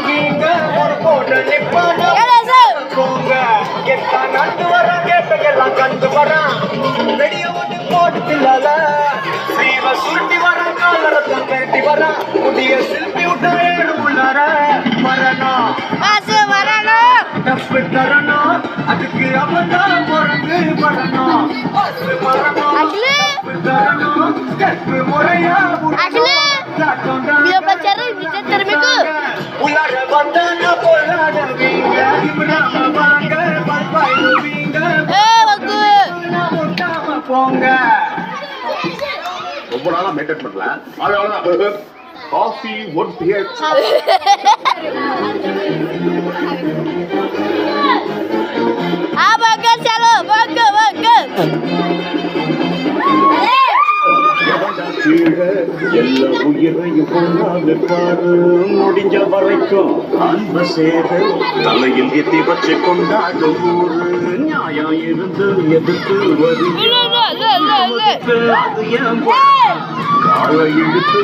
நீங்க ஒரு போட்ட நிப்பாங்க போங்க கெட்டா நண்டு வர கேட்டையெல்லாம் கண்டு வரான் வெடிய ஒன்று போட்டுல சீவ சுருட்டி வரான் காலரத்தை கட்டி வரான் புதிய சில்பி விட்டா ஏழு உள்ளார வரணும் தப்பு தரணும் அதுக்கு அவன்தான் பிறந்து வரணும் வரணும் தரணும் கற்பு முறையா உள்ளார வந்தான போராடுவீங்க வாங்க பல்பாயிடுவீங்க போங்க ரொம்ப நாளா மெயின்டைன் பண்ணல அவ்வளவுதான் காஃபி ஒன் பிஹெச் எல்லா உயிரையும் பாரு முடிஞ்ச வரைக்கும் அன்பு சேரு தலையில் எத்தி வச்சு கொண்டாடும் ஊரு நியாயம் இருந்து எதிர்த்து வருது அது என் காலை இழுத்து